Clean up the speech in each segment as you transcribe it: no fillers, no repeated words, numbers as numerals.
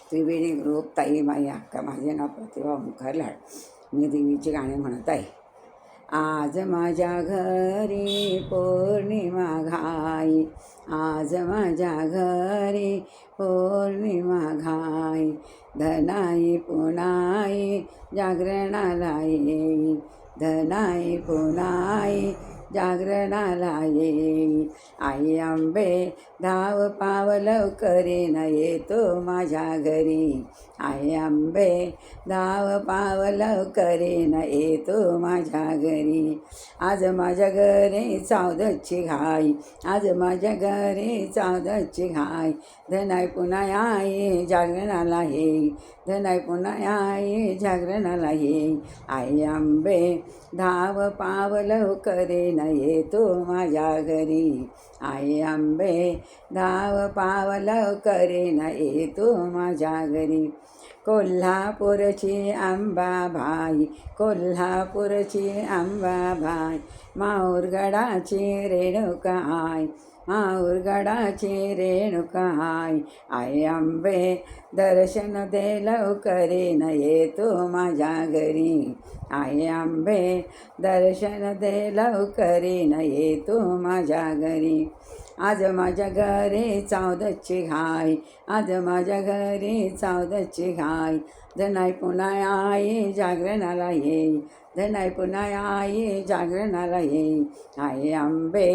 त्रिवेणी group ताई माई अक्का. माझे नाव प्रतिभा ओंकार लाड. मी देवीची गाणी म्हणत आहे. आज माझ्या घरी पौर्णिमा घाई, आज माझ्या घरी पौर्णिमा घाई, धनाई पुनाई जागरणाला येई, धनाई पुनाई जागरणाला येई. आई अंबे धाव पावल करीन येतो माझ्या घरी, आई अंबे धाव पावल करीन येतो माझ्या घरी. आज माझ्या घरी चावदची घाई, आज माझ्या घरी चावदची घाई, धनाई पुन्हा आई जागरणाला येई, धनाई पुन्हा आई जागरणाला येई. आई अंबे धाव पावल करीन येतो माझ्या घरी, आई अंबे धाव पावल करीन येतो माझ्या घरी. कोल्हापूरची अंबाबाई, कोल्हापूरची अंबाबाई, माहूरगडाची रेणुकाई, माहूरगडाची रेणुकाई. आई अंबे दर्शन दे लवकरीन येतो माझ्या घरी, आई अंबे दर्शन दे लवकरीन येतो माझ्या घरी. आज माझ्या घरी चावदची घाई, आज माझ्या घरी चावदची घाई, धनाई पुन्हा आई जागरणाला येई, धनाई पुन्हा आई जागरणाला येई. आई अंबे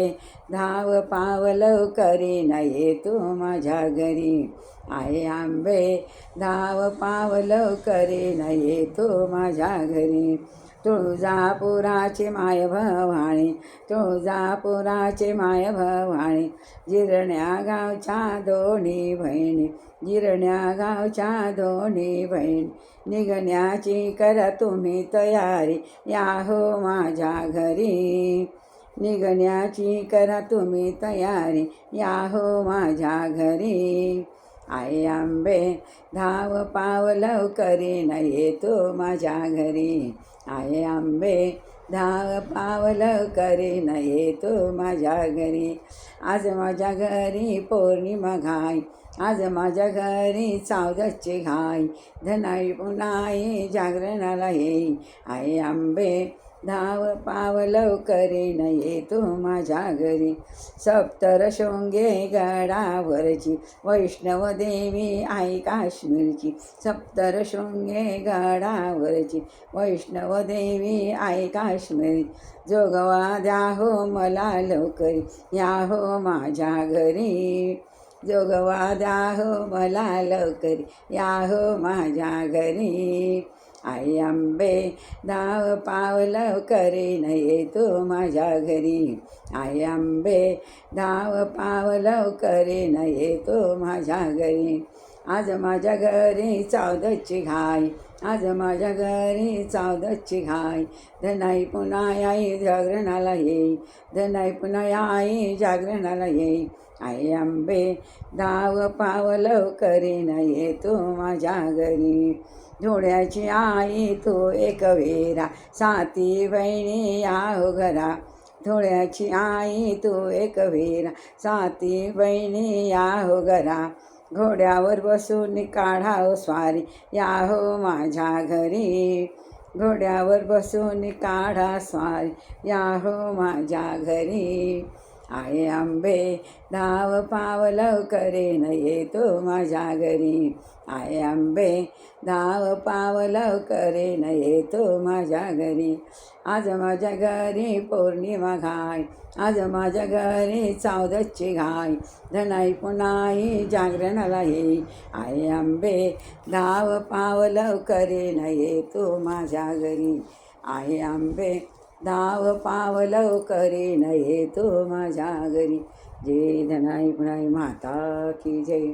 धाव पावल करीन येतो माझ्या घरी, आई अंबे धाव पावल करीन येतो माझ्या घरी. तुळजापुराची माय भवानी, तुळजापुराची माय भवानी, जिरण्या गावच्या दोन्ही बहिणी, जिरण्या गावच्या दोन्ही बहिणी, निघण्याची करा तुम्ही तयारी या हो माझ्या घरी, निघण्याची करा तुम्ही तयारी या हो माझ्या घरी. आई अंबे धाव पावल करीन येतो माझ्या घरी, आई अंबे धाव पावल करीन येतो माझ्या घरी. आज माझ्या घरी पौर्णिमा घाई, आज माझ्या घरी चावदची घाई, धनाई पुनाई जागरणाला येई. आई अंबे धाव पावल करीन येतो माझ्या घरी. सप्तशृंगी गडावरची वैष्णव देवी आई काश्मीरची, सप्तशृंगी गडावरची वैष्णव देवी आई काश्मीरी. जोगवा द्या हो मला लवकरी या हो माझ्या घरी, जोगवा द्या हो मला लवकरी या हो माझ्या घरी. आई अंबे धाव पावल करीन येतो माझ्या घरी, आई अंबे धाव पावल करीन येतो माझ्या घरी. आज माझ्या घरी चावदची घाई, आज माझ्या घरी चावदची घाई, धनाई पुन्हा आई जागरणाला येई, धनाई पुन्हा आई जागरणाला येई. आई अंबे धाव पावल करीन येतो माझ्या घरी. धुळ्याची आई तू एक वेरा, साती बहिणी या हो घरा, धुळ्याची आई तू एक वेरा, साती बहिणी या हो घरा. घोड्यावर बसून काढाव स्वारी या हो माझ्या घरी, घोड्यावर बसून काढा स्वारी या हो माझ्या घरी. आई अंबे धाव पावल करीन येतो माझ्या घरी, आई अंबे धाव पावल करीन येतो माझ्या घरी. आज माझ्या घरी पौर्णिमा घाई, आज माझ्या घरी चावदची घाई, धनाई पुनाई जागरणाला येई. आई अंबे धाव पावल करीन येतो माझ्या घरी, आई अंबे धाव पावल करीन येतो माझ्या घरी. जय धनाई पुनाई माता की जय.